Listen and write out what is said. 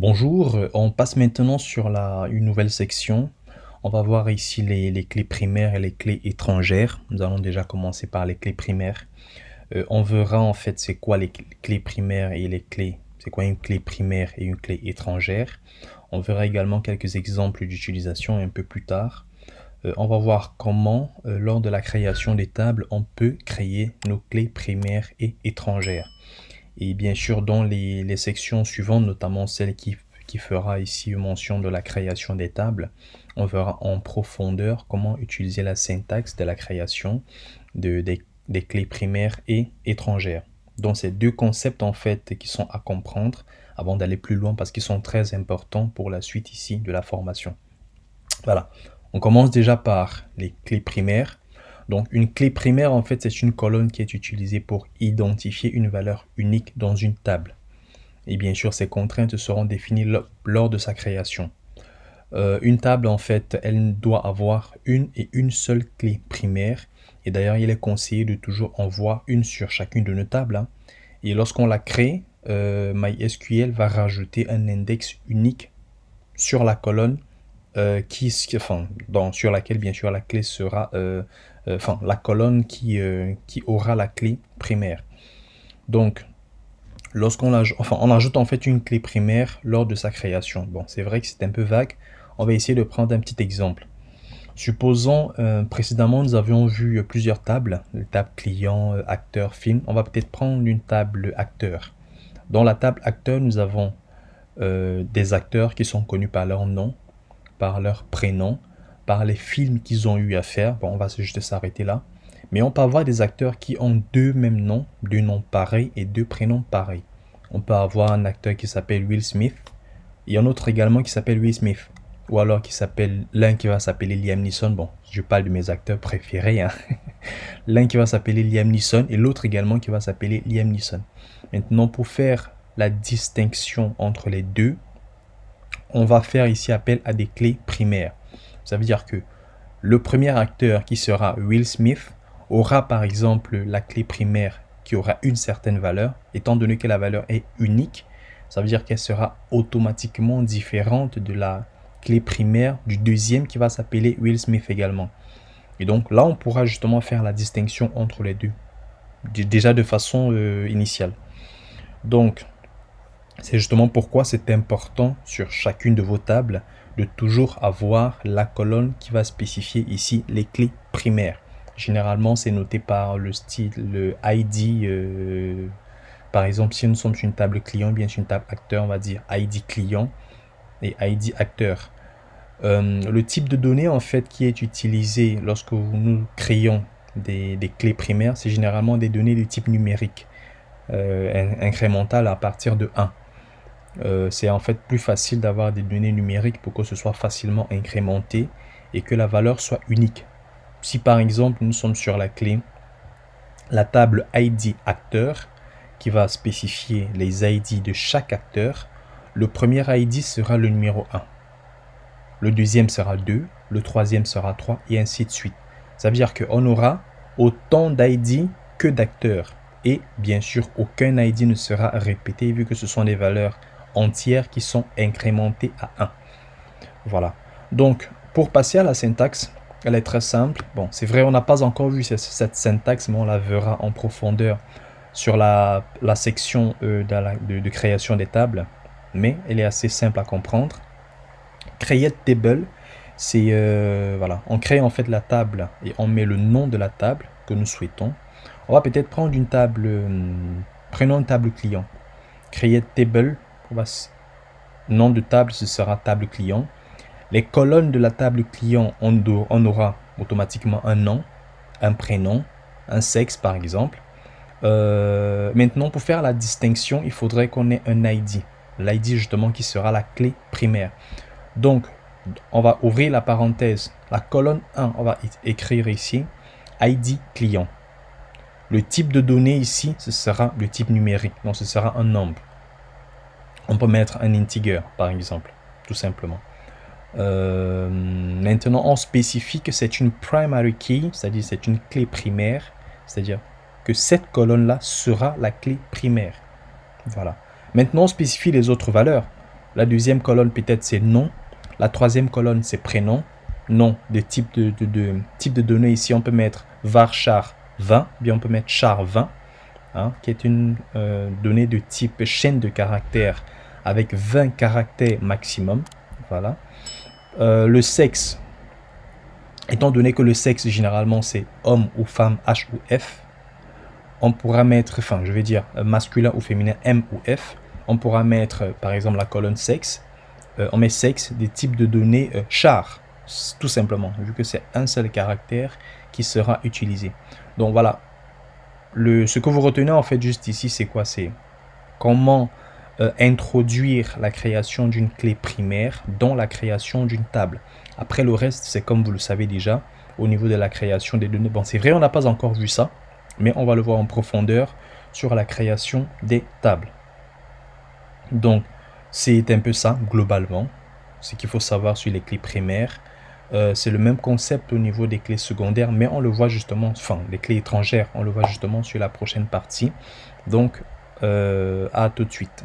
Bonjour, on passe maintenant sur une nouvelle section. On va voir ici les clés primaires et les clés étrangères. Nous allons déjà commencer par les clés primaires. On verra en fait c'est quoi les clés primaires et les clés, c'est quoi une clé primaire et une clé étrangère. On verra également quelques exemples d'utilisation un peu plus tard. On va voir comment, lors de la création des tables, on peut créer nos clés primaires et étrangères. Et bien sûr, dans les sections suivantes, notamment celle qui fera ici mention de la création des tables, on verra en profondeur comment utiliser la syntaxe de la création des clés primaires et étrangères. Donc, ces deux concepts en fait qui sont à comprendre avant d'aller plus loin parce qu'ils sont très importants pour la suite ici de la formation. Voilà, on commence déjà par les clés primaires. Donc une clé primaire, en fait, c'est une colonne qui est utilisée pour identifier une valeur unique dans une table. Et bien sûr, ces contraintes seront définies lors de sa création. Une table, en fait, elle doit avoir une seule clé primaire. Et d'ailleurs, il est conseillé de toujours en voir une sur chacune de nos tables, hein. Et lorsqu'on la crée, MySQL va rajouter un index unique sur la colonne sur laquelle bien sûr la clé sera, la colonne qui aura la clé primaire. Donc, on ajoute en fait une clé primaire lors de sa création. Bon, c'est vrai que c'est un peu vague. On va essayer de prendre un petit exemple. Supposons, précédemment, nous avions vu plusieurs tables, les tables client, acteur, film. On va peut-être prendre une table acteur. Dans la table acteur, nous avons des acteurs qui sont connus par leur nom, par leur prénom, par les films qu'ils ont eu à faire. Bon, on va juste s'arrêter là. Mais on peut avoir des acteurs qui ont deux mêmes noms, deux noms pareils et deux prénoms pareils. On peut avoir un acteur qui s'appelle Will Smith et un autre également qui s'appelle Will Smith. Ou alors l'un qui va s'appeler Liam Neeson. Bon, je parle de mes acteurs préférés, hein. L'un qui va s'appeler Liam Neeson et l'autre également qui va s'appeler Liam Neeson. Maintenant, pour faire la distinction entre les deux, on va faire ici appel à des clés primaires. Ça veut dire que le premier acteur qui sera Will Smith aura par exemple la clé primaire qui aura une certaine valeur. Étant donné que la valeur est unique, ça veut dire qu'elle sera automatiquement différente de la clé primaire du deuxième qui va s'appeler Will Smith également. Et donc là, on pourra justement faire la distinction entre les deux, déjà de façon initiale. Donc, c'est justement pourquoi c'est important sur chacune de vos tables de toujours avoir la colonne qui va spécifier ici les clés primaires. Généralement, c'est noté par le style, le ID. Par exemple, si nous sommes sur une table client, bien sur une table acteur, on va dire ID client et ID acteur. Le type de données en fait qui est utilisé lorsque nous créons des clés primaires, c'est généralement des données de type numérique, incrémentales à partir de 1. C'est en fait plus facile d'avoir des données numériques pour que ce soit facilement incrémenté et que la valeur soit unique. Si par exemple nous sommes sur la table ID acteur qui va spécifier les ID de chaque acteur, le premier ID sera le numéro 1. Le deuxième sera 2, le troisième sera 3 et ainsi de suite. Ça veut dire qu'on aura autant d'ID que d'acteurs. Et bien sûr, aucun ID ne sera répété vu que ce sont des valeurs entières qui sont incrémentées à 1. Voilà. Donc, pour passer à la syntaxe, elle est très simple. Bon, c'est vrai, on n'a pas encore vu cette syntaxe, mais on la verra en profondeur sur la section de création des tables. Mais elle est assez simple à comprendre. Create table, c'est voilà, on crée en fait la table et on met le nom de la table que nous souhaitons. On va peut-être prendre une table, prenons une table client. Create table, nom de table, ce sera table client. Les colonnes de la table client, on aura automatiquement un nom, un prénom, un sexe par exemple. Maintenant, pour faire la distinction, il faudrait qu'on ait un ID. L'ID justement qui sera la clé primaire. Donc, on va ouvrir la parenthèse. La colonne 1, on va écrire ici ID client. Le type de données ici, ce sera le type numérique. Donc, ce sera un nombre. On peut mettre un integer, par exemple, tout simplement. Maintenant, on spécifie que c'est une primary key, c'est-à-dire c'est une clé primaire. C'est-à-dire que cette colonne-là sera la clé primaire. Voilà. Maintenant, on spécifie les autres valeurs. La deuxième colonne, peut-être, c'est nom. La troisième colonne, c'est prénom. Nom, de type type de données. Ici, on peut mettre varchar 20, bien on peut mettre char 20, hein, qui est une donnée de type chaîne de caractères avec 20 caractères maximum. Voilà. Le sexe, étant donné que le sexe, généralement, c'est homme ou femme, H ou F, on pourra mettre, enfin, je vais dire masculin ou féminin, M ou F. On pourra mettre, par exemple, la colonne sexe. On met sexe, des types de données char, tout simplement, vu que c'est un seul caractère qui sera utilisé. Donc voilà, ce que vous retenez en fait juste ici, c'est quoi? C'est comment introduire la création d'une clé primaire dans la création d'une table. Après le reste, c'est comme vous le savez déjà, au niveau de la création des données. Bon, c'est vrai, on n'a pas encore vu ça, mais on va le voir en profondeur sur la création des tables. Donc, c'est un peu ça, globalement, ce qu'il faut savoir sur les clés primaires. C'est le même concept au niveau des clés secondaires, mais on le voit justement, enfin, les clés étrangères, on le voit justement sur la prochaine partie. Donc, à tout de suite.